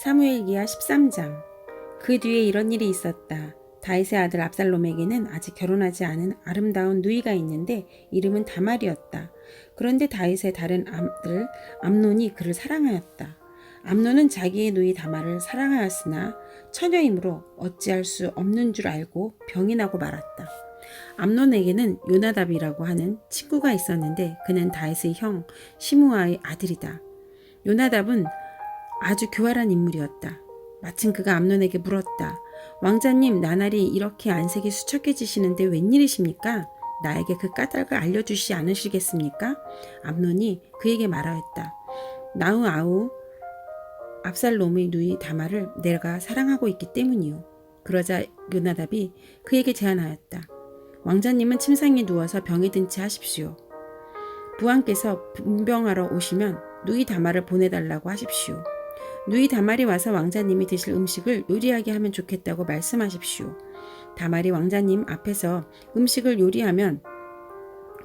사무엘기하 13장. 그 뒤에 이런 일이 있었다. 다윗의 아들 압살롬에게는 아직 결혼하지 않은 아름다운 누이가 있는데 이름은 다말이었다. 그런데 다윗의 다른 아들 암논이 그를 사랑하였다. 암논은 자기의 누이 다말을 사랑하였으나 처녀이므로 어찌할 수 없는 줄 알고 병이 나고 말았다. 암논에게는 요나답이라고 하는 친구가 있었는데 그는 다윗의 형 시므아의 아들이다. 요나답은 아주 교활한 인물이었다. 마침 그가 암논에게 물었다. 왕자님, 나날이 이렇게 안색이 수척해지시는데 웬일이십니까? 나에게 그 까닭을 알려주시지 않으시겠습니까? 암논이 그에게 말하였다. 나우 아우 압살롬의 누이 다말을 내가 사랑하고 있기 때문이요. 그러자 요나답이 그에게 제안하였다. 왕자님은 침상에 누워서 병이 든 채 하십시오. 부왕께서 분병하러 오시면 누이 다말을 보내달라고 하십시오. 누이 다말이 와서 왕자님이 드실 음식을 요리하게 하면 좋겠다고 말씀하십시오. 다말이 왕자님 앞에서 음식을 요리하면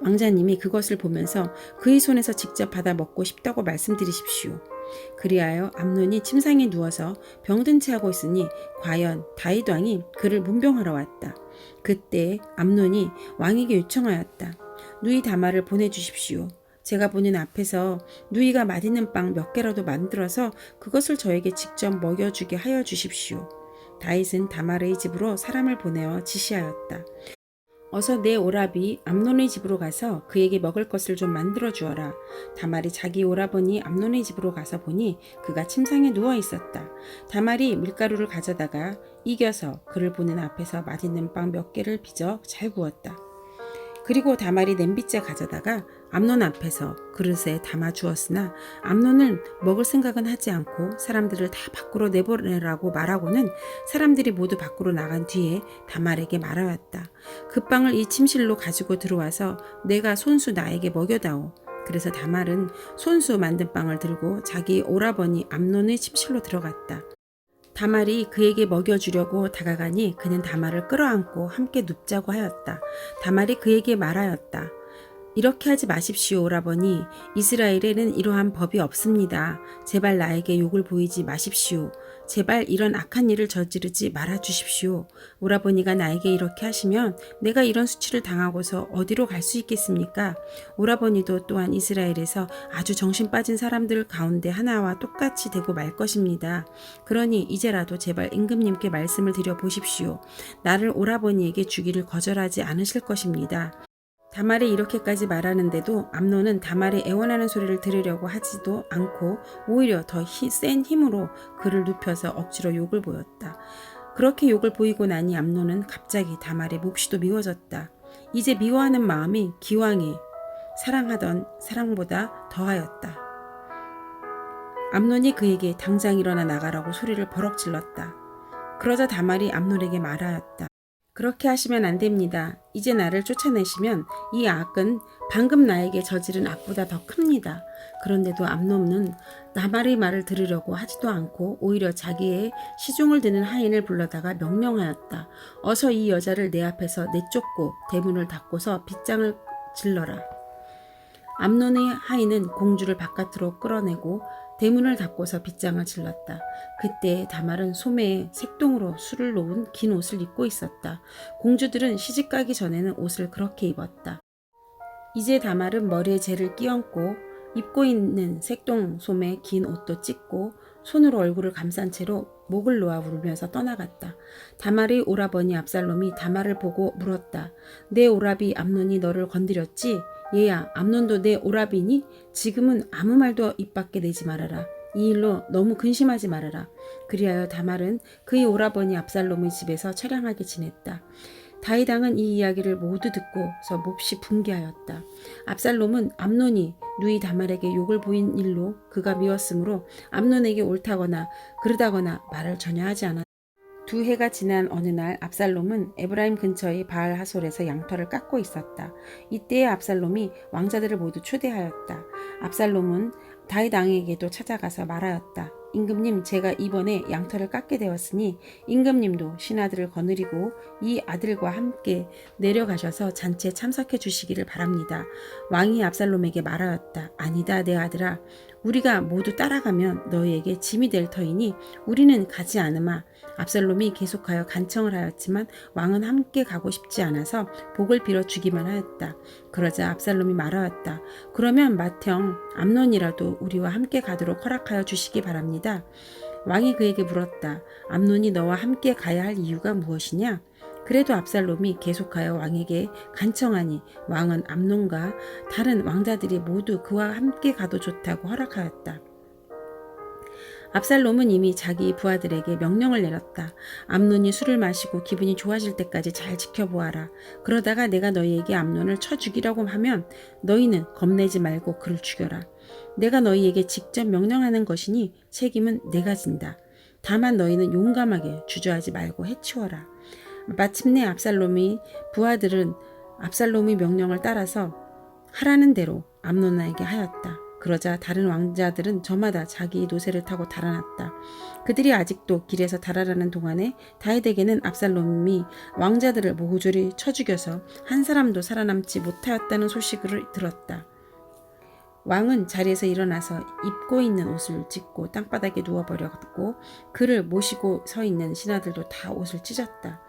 왕자님이 그것을 보면서 그의 손에서 직접 받아 먹고 싶다고 말씀드리십시오. 그리하여 암논이 침상에 누워서 병든 채 하고 있으니 과연 다윗 왕이 그를 문병하러 왔다. 그때 암논이 왕에게 요청하였다. 누이 다말을 보내주십시오. 제가 보는 앞에서 누이가 맛있는 빵 몇 개라도 만들어서 그것을 저에게 직접 먹여주게 하여 주십시오. 다윗은 다말의 집으로 사람을 보내어 지시하였다. 어서 내 오라비 암논의 집으로 가서 그에게 먹을 것을 좀 만들어 주어라. 다말이 자기 오라버니 암논의 집으로 가서 보니 그가 침상에 누워 있었다. 다말이 밀가루를 가져다가 이겨서 그를 보는 앞에서 맛있는 빵 몇 개를 빚어 잘 구웠다. 그리고 다말이 냄비째 가져다가 암논 앞에서 그릇에 담아 주었으나 암논은 먹을 생각은 하지 않고 사람들을 다 밖으로 내보내라고 말하고는 사람들이 모두 밖으로 나간 뒤에 다말에게 말하였다. 그 빵을 이 침실로 가지고 들어와서 내가 손수 나에게 먹여다오. 그래서 다말은 손수 만든 빵을 들고 자기 오라버니 암논의 침실로 들어갔다. 다말이 그에게 먹여주려고 다가가니 그는 다말을 끌어안고 함께 눕자고 하였다. 다말이 그에게 말하였다. 이렇게 하지 마십시오, 오라버니. 이스라엘에는 이러한 법이 없습니다. 제발 나에게 욕을 보이지 마십시오. 제발 이런 악한 일을 저지르지 말아 주십시오. 오라버니가 나에게 이렇게 하시면 내가 이런 수치를 당하고서 어디로 갈 수 있겠습니까? 오라버니도 또한 이스라엘에서 아주 정신 빠진 사람들 가운데 하나와 똑같이 되고 말 것입니다. 그러니 이제라도 제발 임금님께 말씀을 드려 보십시오. 나를 오라버니에게 주기를 거절하지 않으실 것입니다. 다말이 이렇게까지 말하는데도 암논은 다말이 애원하는 소리를 들으려고 하지도 않고 오히려 더 센 힘으로 그를 눕혀서 억지로 욕을 보였다. 그렇게 욕을 보이고 나니 암논은 갑자기 다말의 몹시도 미워졌다. 이제 미워하는 마음이 기왕에 사랑하던 사랑보다 더하였다. 암논이 그에게 당장 일어나 나가라고 소리를 버럭 질렀다. 그러자 다말이 암논에게 말하였다. 그렇게 하시면 안 됩니다. 이제 나를 쫓아내시면 이 악은 방금 나에게 저지른 악보다 더 큽니다. 그런데도 암논은 다말의 말을 들으려고 하지도 않고 오히려 자기의 시중을 드는 하인을 불러다가 명령하였다. 어서 이 여자를 내 앞에서 내쫓고 대문을 닫고서 빗장을 질러라. 암논의 하인은 공주를 바깥으로 끌어내고 대문을 닫고서 빗장을 질렀다. 그때 다말은 소매에 색동으로 술을 놓은 긴 옷을 입고 있었다. 공주들은 시집가기 전에는 옷을 그렇게 입었다. 이제 다말은 머리에 재를 끼얹고 입고 있는 색동 소매 긴 옷도 찢고 손으로 얼굴을 감싼 채로 목을 놓아 울면서 떠나갔다. 다말의 오라버니 압살롬이 다말을 보고 물었다. 내 오라비 암논이 너를 건드렸지? 얘야, 암논도 내 오라비니? 지금은 아무 말도 입 밖에 내지 말아라. 이 일로 너무 근심하지 말아라. 그리하여 다말은 그의 오라버니 압살롬의 집에서 처량하게 지냈다. 다윗 왕은 이 이야기를 모두 듣고서 몹시 분개하였다. 압살롬은 암논이 누이 다말에게 욕을 보인 일로 그가 미웠으므로 암논에게 옳다거나 그르다거나 말을 전혀 하지 않았다. 2해가 지난 어느 날 압살롬은 에브라임 근처의 바알 하솔에서 양털을 깎고 있었다. 이때에 압살롬이 왕자들을 모두 초대하였다. 압살롬은 다윗 왕에게도 찾아가서 말하였다. 임금님, 제가 이번에 양털을 깎게 되었으니 임금님도 신하들을 거느리고 이 아들과 함께 내려가셔서 잔치에 참석해 주시기를 바랍니다. 왕이 압살롬에게 말하였다. 아니다, 내 아들아. 우리가 모두 따라가면 너희에게 짐이 될 터이니 우리는 가지 않으마. 압살롬이 계속하여 간청을 하였지만 왕은 함께 가고 싶지 않아서 복을 빌어 주기만 하였다. 그러자 압살롬이 말하였다. 그러면 맏형 암논이라도 우리와 함께 가도록 허락하여 주시기 바랍니다. 왕이 그에게 물었다. 암논이 너와 함께 가야 할 이유가 무엇이냐? 그래도 압살롬이 계속하여 왕에게 간청하니 왕은 암논과 다른 왕자들이 모두 그와 함께 가도 좋다고 허락하였다. 압살롬은 이미 자기 부하들에게 명령을 내렸다. 암논이 술을 마시고 기분이 좋아질 때까지 잘 지켜보아라. 그러다가 내가 너희에게 암논을 쳐 죽이라고 하면 너희는 겁내지 말고 그를 죽여라. 내가 너희에게 직접 명령하는 것이니 책임은 내가 진다. 다만 너희는 용감하게 주저하지 말고 해치워라. 마침내 압살롬이 부하들은 압살롬의 명령을 따라서 하라는 대로 암논에게 하였다. 그러자 다른 왕자들은 저마다 자기 노새를 타고 달아났다. 그들이 아직도 길에서 달아나는 동안에 다윗에게는 압살롬이 왕자들을 모조리 쳐 죽여서 한 사람도 살아남지 못하였다는 소식을 들었다. 왕은 자리에서 일어나서 입고 있는 옷을 찢고 땅바닥에 누워버렸고 그를 모시고 서 있는 신하들도 다 옷을 찢었다.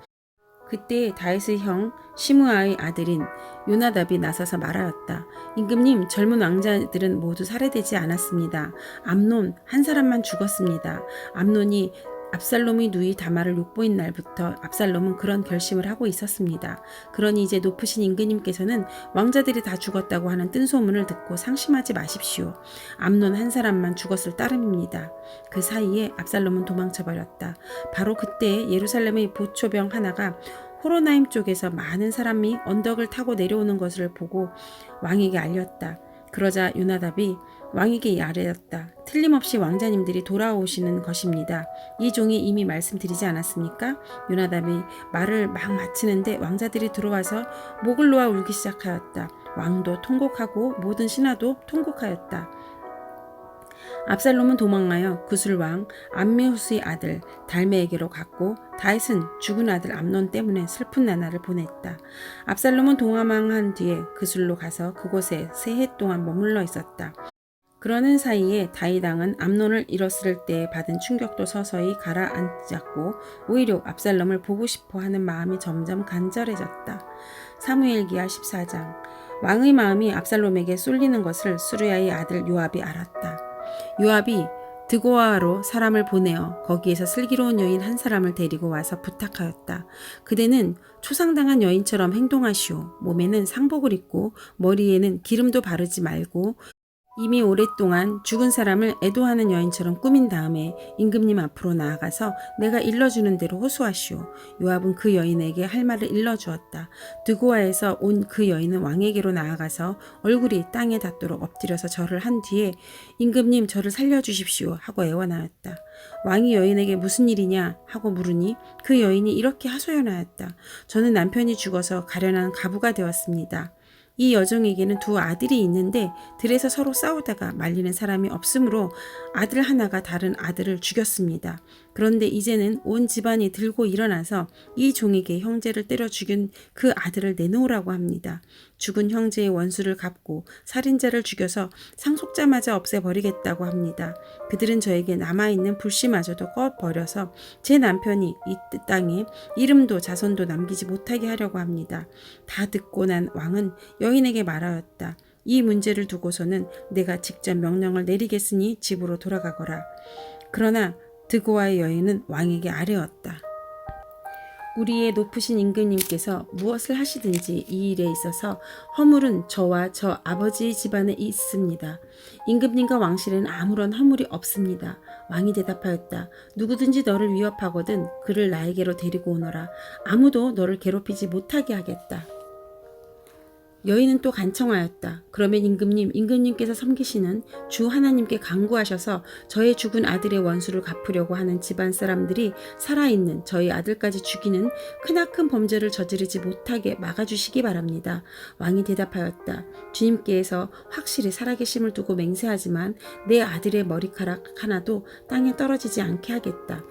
그때 다윗의 형 시므아의 아들인 요나답이 나서서 말하였다. 임금님, 젊은 왕자들은 모두 살해되지 않았습니다. 암논 한 사람만 죽었습니다. 암논이 압살롬의 누이 다말을 욕보인 날부터 압살롬은 그런 결심을 하고 있었습니다. 그러니 이제 높으신 임금님께서는 왕자들이 다 죽었다고 하는 뜬소문을 듣고 상심하지 마십시오. 암논 한 사람만 죽었을 따름입니다. 그 사이에 압살롬은 도망쳐버렸다. 바로 그때 예루살렘의 보초병 하나가 호로나임 쪽에서 많은 사람이 언덕을 타고 내려오는 것을 보고 왕에게 알렸다. 그러자 요나답이 왕에게 아뢰었다. 틀림없이 왕자님들이 돌아오시는 것입니다. 이 종이 이미 말씀드리지 않았습니까? 요나답이 말을 막 마치는데 왕자들이 들어와서 목을 놓아 울기 시작하였다. 왕도 통곡하고 모든 신하도 통곡하였다. 압살롬은 도망하여 구술왕 암미후스의 아들 달메에게로 갔고 다윗은 죽은 아들 암논 때문에 슬픈 나날을 보냈다. 압살롬은 도망한 뒤에 구술로 가서 그곳에 3해 동안 머물러 있었다. 그러는 사이에 다윗 왕은 암논을 잃었을 때 받은 충격도 서서히 가라앉았고 오히려 압살롬을 보고 싶어 하는 마음이 점점 간절해졌다. 사무엘기하 14장. 왕의 마음이 압살롬에게 쏠리는 것을 수르야의 아들 요압이 알았다. 요압이 드고아로 사람을 보내어 거기에서 슬기로운 여인 한 사람을 데리고 와서 부탁하였다. 그대는 초상당한 여인처럼 행동하시오. 몸에는 상복을 입고 머리에는 기름도 바르지 말고 이미 오랫동안 죽은 사람을 애도하는 여인처럼 꾸민 다음에 임금님 앞으로 나아가서 내가 일러주는 대로 호소하시오. 요압은 그 여인에게 할 말을 일러주었다. 드고아에서 온 그 여인은 왕에게로 나아가서 얼굴이 땅에 닿도록 엎드려서 절을 한 뒤에 임금님 저를 살려주십시오 하고 애원하였다. 왕이 여인에게 무슨 일이냐 하고 물으니 그 여인이 이렇게 하소연하였다. 저는 남편이 죽어서 가련한 가부가 되었습니다. 이 여종에게는 2 아들이 있는데 들에서 서로 싸우다가 말리는 사람이 없으므로 아들 하나가 다른 아들을 죽였습니다. 그런데 이제는 온 집안이 들고 일어나서 이 종에게 형제를 때려 죽인 그 아들을 내놓으라고 합니다. 죽은 형제의 원수를 갚고 살인자를 죽여서 상속자마저 없애버리겠다고 합니다. 그들은 저에게 남아있는 불씨마저도 꺼버려서 제 남편이 이 땅에 이름도 자손도 남기지 못하게 하려고 합니다. 다 듣고 난 왕은 여인에게 말하였다. 이 문제를 두고서는 내가 직접 명령을 내리겠으니 집으로 돌아가거라. 그러나 드고아의 여인은 왕에게 아뢰었다. 우리의 높으신 임금님께서 무엇을 하시든지 이 일에 있어서 허물은 저와 저 아버지의 집안에 있습니다. 임금님과 왕실에는 아무런 허물이 없습니다. 왕이 대답하였다. 누구든지 너를 위협하거든 그를 나에게로 데리고 오너라. 아무도 너를 괴롭히지 못하게 하겠다. 여인은 또 간청하였다. 그러면 임금님께서 섬기시는 주 하나님께 간구하셔서 저의 죽은 아들의 원수를 갚으려고 하는 집안 사람들이 살아있는 저희 아들까지 죽이는 크나큰 범죄를 저지르지 못하게 막아주시기 바랍니다. 왕이 대답하였다. 주님께서 확실히 살아계심을 두고 맹세하지만 내 아들의 머리카락 하나도 땅에 떨어지지 않게 하겠다.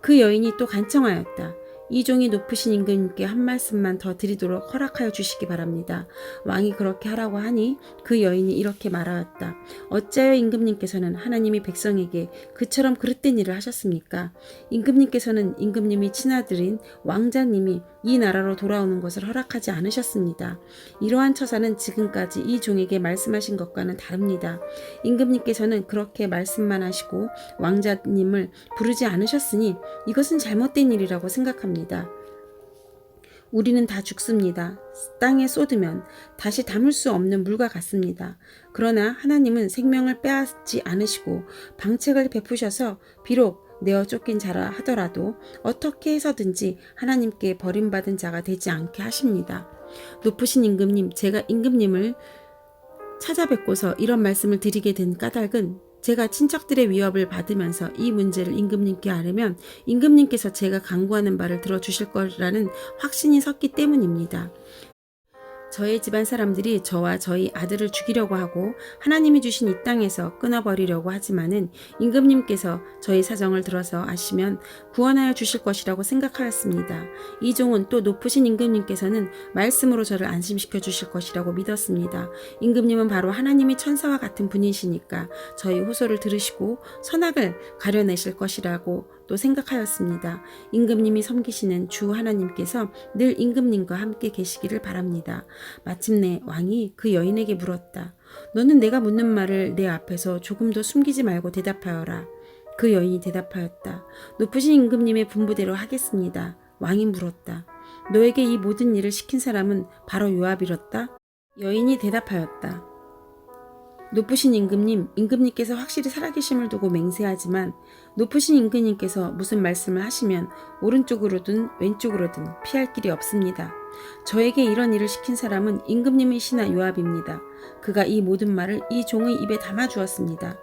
그 여인이 또 간청하였다. 이 종이 높으신 임금님께 한 말씀만 더 드리도록 허락하여 주시기 바랍니다. 왕이 그렇게 하라고 하니 그 여인이 이렇게 말하였다. 어찌하여 임금님께서는 하나님이 백성에게 그처럼 그릇된 일을 하셨습니까? 임금님께서는 임금님이 친아들인 왕자님이 이 나라로 돌아오는 것을 허락하지 않으셨습니다. 이러한 처사는 지금까지 이 종에게 말씀하신 것과는 다릅니다. 임금님께서는 그렇게 말씀만 하시고 왕자님을 부르지 않으셨으니 이것은 잘못된 일이라고 생각합니다. 우리는 다 죽습니다. 땅에 쏟으면 다시 담을 수 없는 물과 같습니다. 그러나 하나님은 생명을 빼앗지 않으시고 방책을 베푸셔서 비록 내어 쫓긴 자라 하더라도 어떻게 해서든지 하나님께 버림받은 자가 되지 않게 하십니다. 높으신 임금님, 제가 임금님을 찾아뵙고서 이런 말씀을 드리게 된 까닭은 제가 친척들의 위협을 받으면서 이 문제를 임금님께 아뢰면 임금님께서 제가 간구하는 바를 들어주실 거라는 확신이 섰기 때문입니다. 저의 집안 사람들이 저와 저희 아들을 죽이려고 하고 하나님이 주신 이 땅에서 끊어버리려고 하지만은 임금님께서 저희 사정을 들어서 아시면 구원하여 주실 것이라고 생각하였습니다. 이 종은 또 높으신 임금님께서는 말씀으로 저를 안심시켜 주실 것이라고 믿었습니다. 임금님은 바로 하나님이 천사와 같은 분이시니까 저희 호소를 들으시고 선악을 가려내실 것이라고 또 생각하였습니다. 임금님이 섬기시는 주 하나님께서 늘 임금님과 함께 계시기를 바랍니다. 마침내 왕이 그 여인에게 물었다. 너는 내가 묻는 말을 내 앞에서 조금도 숨기지 말고 대답하여라. 그 여인이 대답하였다. 높으신 임금님의 분부대로 하겠습니다. 왕이 물었다. 너에게 이 모든 일을 시킨 사람은 바로 요압이었다? 여인이 대답하였다. 높으신 임금님, 임금님께서 확실히 살아계심을 두고 맹세하지만 높으신 임금님께서 무슨 말씀을 하시면 오른쪽으로든 왼쪽으로든 피할 길이 없습니다. 저에게 이런 일을 시킨 사람은 임금님이시나 요압입니다. 그가 이 모든 말을 이 종의 입에 담아주었습니다.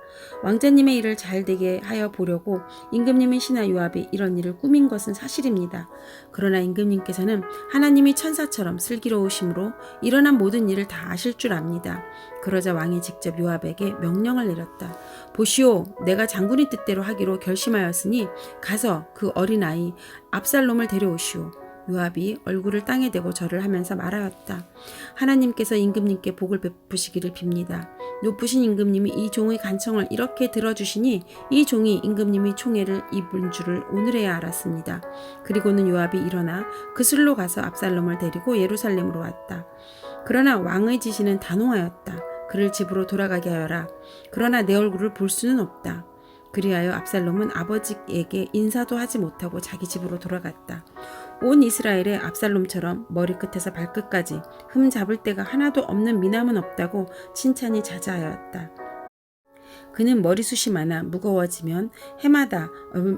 왕자님의 일을 잘 되게 하여 보려고 임금님이시나 요압이 이런 일을 꾸민 것은 사실입니다. 그러나 임금님께서는 하나님이 천사처럼 슬기로우심으로 일어난 모든 일을 다 아실 줄 압니다. 그러자 왕이 직접 요압에게 명령을 내렸다. 보시오, 내가 장군의 뜻대로 하기로 결심하였으니 가서 그 어린아이 압살롬을 데려오시오. 요압이 얼굴을 땅에 대고 절을 하면서 말하였다. 하나님께서 임금님께 복을 베푸시기를 빕니다. 높으신 임금님이 이 종의 간청을 이렇게 들어주시니 이 종이 임금님이 총애를 입은 줄을 오늘에야 알았습니다. 그리고는 요압이 일어나 그슬로 가서 압살롬을 데리고 예루살렘으로 왔다. 그러나 왕의 지시는 단호하였다. 그를 집으로 돌아가게 하여라. 그러나 내 얼굴을 볼 수는 없다. 그리하여 압살롬은 아버지에게 인사도 하지 못하고 자기 집으로 돌아갔다. 온 이스라엘에 압살롬처럼 머리끝에서 발끝까지 흠 잡을 데가 하나도 없는 미남은 없다고 칭찬이 자자하였다. 그는 머리숱이 많아 무거워지면 해마다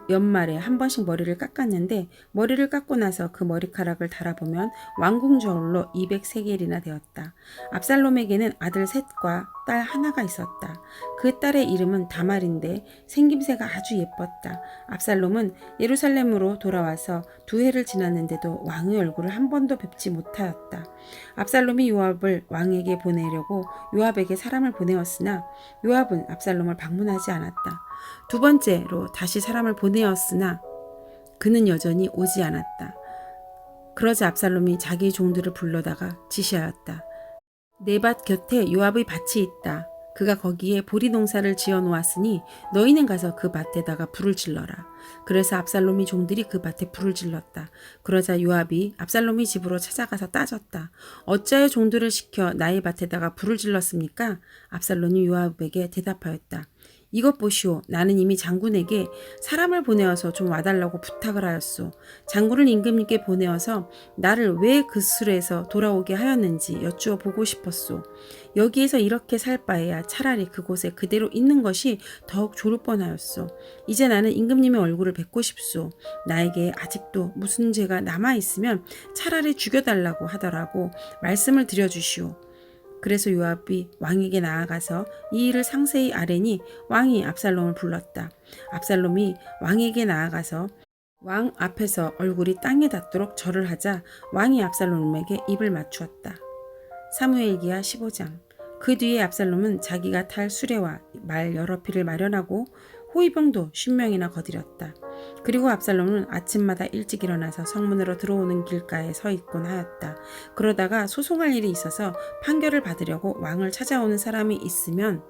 연말에 한 번씩 머리를 깎았는데 머리를 깎고 나서 그 머리카락을 달아보면 왕궁 저울로 200세겔이나 되었다. 압살롬에게는 아들 셋과 딸 하나가 있었다. 그 딸의 이름은 다말인데 생김새가 아주 예뻤다. 압살롬은 예루살렘으로 돌아와서 2해를 지났는데도 왕의 얼굴을 한 번도 뵙지 못하였다. 압살롬이 요압을 왕에게 보내려고 요압에게 사람을 보내었으나 요압은 압살롬을 방문하지 않았다. 2번째로 다시 사람을 보내었으나 그는 여전히 오지 않았다. 그러자 압살롬이 자기 종들을 불러다가 지시하였다. 내 밭 곁에 요압의 밭이 있다. 그가 거기에 보리 농사를 지어 놓았으니 너희는 가서 그 밭에다가 불을 질러라. 그래서 압살롬이 종들이 그 밭에 불을 질렀다. 그러자 요압이 압살롬이 집으로 찾아가서 따졌다. 어찌하여 종들을 시켜 나의 밭에다가 불을 질렀습니까? 압살롬이 요압에게 대답하였다. 이것 보시오. 나는 이미 장군에게 사람을 보내어서 좀 와달라고 부탁을 하였소. 장군을 임금님께 보내어서 나를 왜 그 수레에서 돌아오게 하였는지 여쭈어 보고 싶었소. 여기에서 이렇게 살 바에야 차라리 그곳에 그대로 있는 것이 더욱 좋을 뻔하였소. 이제 나는 임금님의 얼굴을 뵙고 싶소. 나에게 아직도 무슨 죄가 남아있으면 차라리 죽여달라고 하더라고 말씀을 드려주시오. 그래서 요압이 왕에게 나아가서 이 일을 상세히 아뢰니 왕이 압살롬을 불렀다. 압살롬이 왕에게 나아가서 왕 앞에서 얼굴이 땅에 닿도록 절을 하자 왕이 압살롬에게 입을 맞추었다. 사무엘기하 15장. 그 뒤에 압살롬은 자기가 탈 수레와 말 여러匹를 마련하고 호위병도 50명이나 거들였다. 그리고 압살롬은 아침마다 일찍 일어나서 성문으로 들어오는 길가에 서 있곤 하였다. 그러다가 소송할 일이 있어서 판결을 받으려고 왕을 찾아오는 사람이 있으면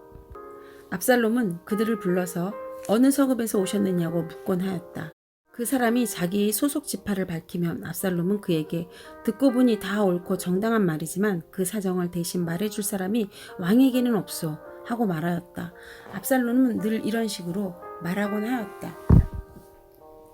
압살롬은 그들을 불러서 어느 성읍에서 오셨느냐고 묻곤 하였다. 그 사람이 자기의 소속 지파를 밝히면 압살롬은 그에게 듣고 보니 다 옳고 정당한 말이지만 그 사정을 대신 말해줄 사람이 왕에게는 없소 하고 말하였다. 압살롬은 늘 이런 식으로 말하곤 하였다.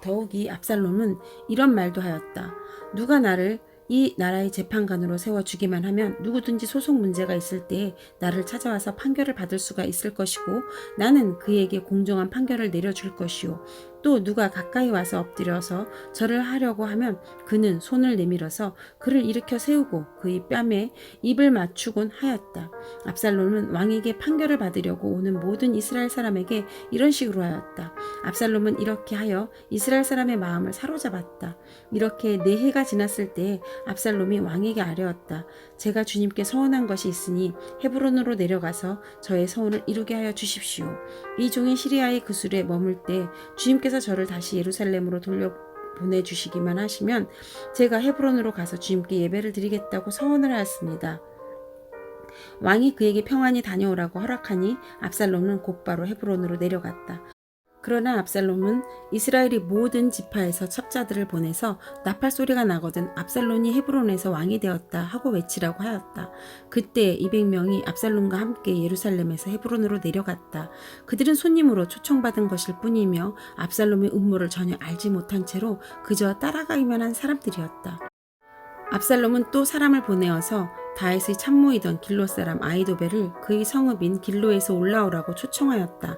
더욱이 압살롬은 이런 말도 하였다. 누가 나를 이 나라의 재판관으로 세워주기만 하면 누구든지 소송 문제가 있을 때에 나를 찾아와서 판결을 받을 수가 있을 것이고 나는 그에게 공정한 판결을 내려줄 것이요. 또 누가 가까이 와서 엎드려서 절을 하려고 하면 그는 손을 내밀어서 그를 일으켜 세우고 그의 뺨에 입을 맞추곤 하였다. 압살롬은 왕에게 판결을 받으려고 오는 모든 이스라엘 사람에게 이런 식으로 하였다. 압살롬은 이렇게 하여 이스라엘 사람의 마음을 사로잡았다. 이렇게 4해가 지났을 때에 압살롬이 왕에게 아뢰었다. 제가 주님께 서원한 것이 있으니 헤브론으로 내려가서 저의 서원을 이루게 하여 주십시오. 이 종이 시리아의 그술에 머물 때 주님께서 저를 다시 예루살렘으로 돌려보내주시기만 하시면 제가 헤브론으로 가서 주님께 예배를 드리겠다고 서원을 하였습니다. 왕이 그에게 평안히 다녀오라고 허락하니 압살롬은 곧바로 헤브론으로 내려갔다. 그러나 압살롬은 이스라엘의 모든 지파에서 첩자들을 보내서 나팔 소리가 나거든 압살롬이 헤브론에서 왕이 되었다 하고 외치라고 하였다. 그때 200명이 압살롬과 함께 예루살렘에서 헤브론으로 내려갔다. 그들은 손님으로 초청받은 것일 뿐이며 압살롬의 음모를 전혀 알지 못한 채로 그저 따라가기만 한 사람들이었다. 압살롬은 또 사람을 보내어서 다윗의 참모이던 길로 사람 아히도벨을 그의 성읍인 길로에서 올라오라고 초청하였다.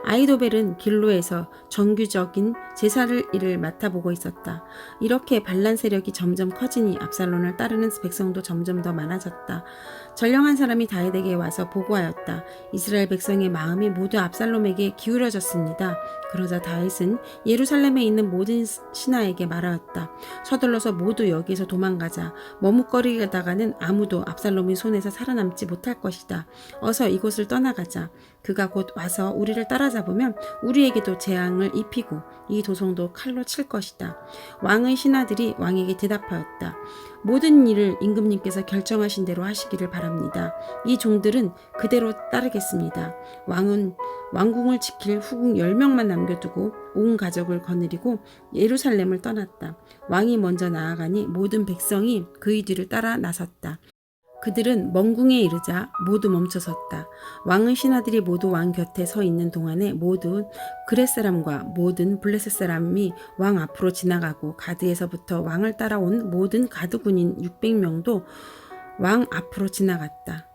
아히도벨은 길로에서 정규적인 제사를 일을 맡아보고 있었다. 이렇게 반란 세력이 점점 커지니 압살롬을 따르는 백성도 점점 더 많아졌다. 전령한 사람이 다윗에게 와서 보고하였다. 이스라엘 백성의 마음이 모두 압살롬에게 기울어졌습니다. 그러자 다윗은 예루살렘에 있는 모든 신하에게 말하였다. 서둘러서 모두 여기에서 도망가자. 머뭇거리다가는 아무도 압살롬의 손에서 살아남지 못할 것이다. 어서 이곳을 떠나가자. 그가 곧 와서 우리를 따라잡으면 우리에게도 재앙을 입히고 이 도성도 칼로 칠 것이다. 왕의 신하들이 왕에게 대답하였다. 모든 일을 임금님께서 결정하신 대로 하시기를 바랍니다. 이 종들은 그대로 따르겠습니다. 왕은 왕궁을 지킬 후궁 10명만 남겨두고 온 가족을 거느리고 예루살렘을 떠났다. 왕이 먼저 나아가니 모든 백성이 그의 뒤를 따라 나섰다. 그들은 멍궁에 이르자 모두 멈춰섰다. 왕의 신하들이 모두 왕 곁에 서 있는 동안에 모든 그렛 사람과 모든 블레셋 사람이 왕 앞으로 지나가고 가드에서부터 왕을 따라온 모든 가드 군인 600명도 왕 앞으로 지나갔다.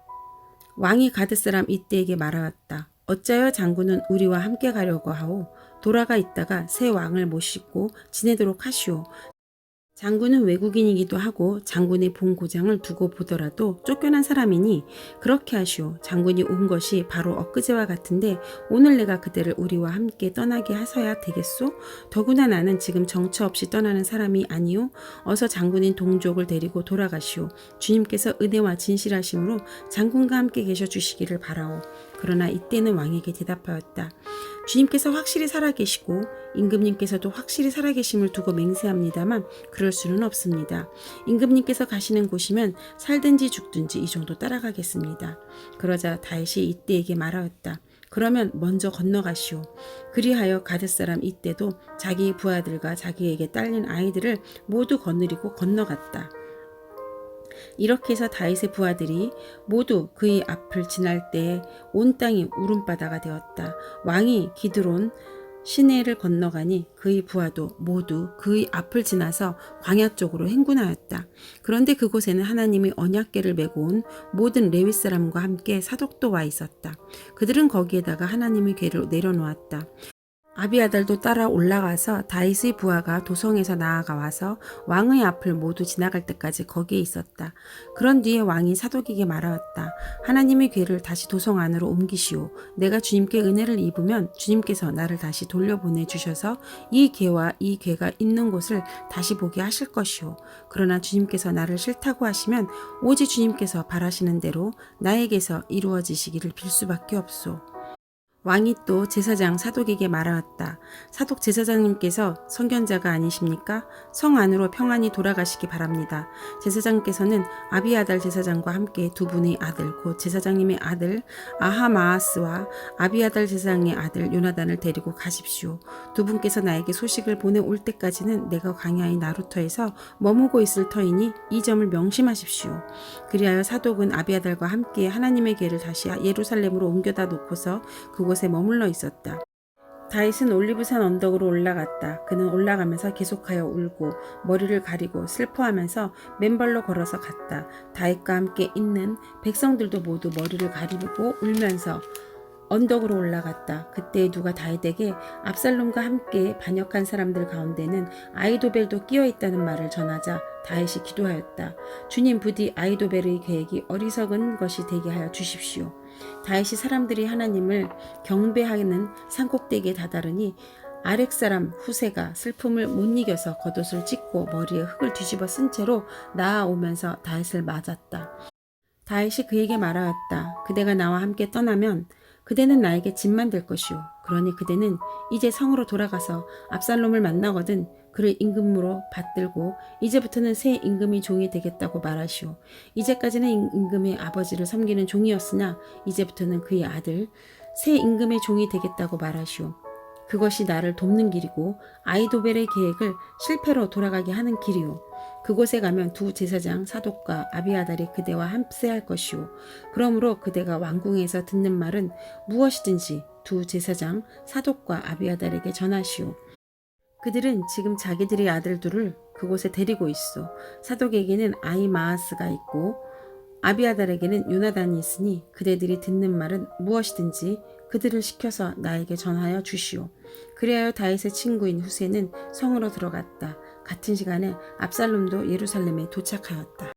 왕이 가드 사람 이때에게 말하였다. 어찌하여 장군은 우리와 함께 가려고 하오? 돌아가 있다가 새 왕을 모시고 지내도록 하시오. 장군은 외국인이기도 하고 장군의 본 고장을 두고 보더라도 쫓겨난 사람이니 그렇게 하시오. 장군이 온 것이 바로 엊그제와 같은데 오늘 내가 그대를 우리와 함께 떠나게 하셔야 되겠소? 더구나 나는 지금 정처 없이 떠나는 사람이 아니오. 어서 장군인 동족을 데리고 돌아가시오. 주님께서 은혜와 진실하심으로 장군과 함께 계셔 주시기를 바라오. 그러나 이때는 왕에게 대답하였다. 주님께서 확실히 살아계시고 임금님께서도 확실히 살아계심을 두고 맹세합니다만 그럴 수는 없습니다. 임금님께서 가시는 곳이면 살든지 죽든지 이 정도 따라가겠습니다. 그러자 다윗이 이때에게 말하였다. 그러면 먼저 건너가시오. 그리하여 가드 사람 이때도 자기의 부하들과 자기에게 딸린 아이들을 모두 거느리고 건너갔다. 이렇게 해서 다윗의 부하들이 모두 그의 앞을 지날 때에 온 땅이 울음바다가 되었다. 왕이 기드론 시내를 건너가니 그의 부하도 모두 그의 앞을 지나서 광야 쪽으로 행군하였다. 그런데 그곳에는 하나님의 언약궤를 메고 온 모든 레위 사람과 함께 사독도 와 있었다. 그들은 거기에다가 하나님의 궤를 내려놓았다. 아비아달도 따라 올라가서 다윗의 부하가 도성에서 나아가 와서 왕의 앞을 모두 지나갈 때까지 거기에 있었다. 그런 뒤에 왕이 사독에게 말하였다. 하나님의 궤를 다시 도성 안으로 옮기시오. 내가 주님께 은혜를 입으면 주님께서 나를 다시 돌려보내 주셔서 이 궤와 이 궤가 있는 곳을 다시 보게 하실 것이오. 그러나 주님께서 나를 싫다고 하시면 오직 주님께서 바라시는 대로 나에게서 이루어지시기를 빌 수밖에 없소. 왕이 또 제사장 사독에게 말하였다. 사독 제사장님께서 선견자가 아니십니까? 성 안으로 평안히 돌아가시기 바랍니다. 제사장께서는 아비아달 제사장과 함께 두 분의 아들 곧 제사장님의 아들 아하마아스와 아비아달 제사장의 아들 요나단을 데리고 가십시오. 두 분께서 나에게 소식을 보내올 때까지는 내가 광야의 나루터에서 머무고 있을 터이니 이 점을 명심하십시오. 그리하여 사독은 아비아달과 함께 하나님의 궤를 다시 예루살렘으로 옮겨다 놓고서 그곳에 머물러 있었다. 다윗은 올리브산 언덕으로 올라갔다. 그는 올라가면서 계속하여 울고 머리를 가리고 슬퍼하면서 맨발로 걸어서 갔다. 다윗과 함께 있는 백성들도 모두 머리를 가리고 울면서 언덕으로 올라갔다. 그때 누가 다윗에게 압살롬과 함께 반역한 사람들 가운데는 아이도벨도 끼어 있다는 말을 전하자 다윗이 기도하였다. 주님, 부디 아이도벨의 계획이 어리석은 것이 되게 하여 주십시오. 다윗이 사람들이 하나님을 경배하는 산꼭대기에 다다르니 아렉 사람 후세가 슬픔을 못 이겨서 겉옷을 찢고 머리에 흙을 뒤집어 쓴 채로 나아오면서 다윗을 맞았다. 다윗이 그에게 말하였다. 그대가 나와 함께 떠나면 그대는 나에게 짐만 될 것이오. 그러니 그대는 이제 성으로 돌아가서 압살롬을 만나거든 그를 임금으로 받들고 이제부터는 새 임금의 종이 되겠다고 말하시오. 이제까지는 임금의 아버지를 섬기는 종이었으나 이제부터는 그의 아들 새 임금의 종이 되겠다고 말하시오. 그것이 나를 돕는 길이고 아이도벨의 계획을 실패로 돌아가게 하는 길이오. 그곳에 가면 두 제사장 사독과 아비아달이 그대와 함께할 것이오. 그러므로 그대가 왕궁에서 듣는 말은 무엇이든지 두 제사장 사독과 아비아달에게 전하시오. 그들은 지금 자기들의 아들들을 그곳에 데리고 있어. 사독에게는 아히마아스가 있고 아비아달에게는 요나단이 있으니 그대들이 듣는 말은 무엇이든지 그들을 시켜서 나에게 전하여 주시오. 그리하여 다윗의 친구인 후세는 성으로 들어갔다. 같은 시간에 압살롬도 예루살렘에 도착하였다.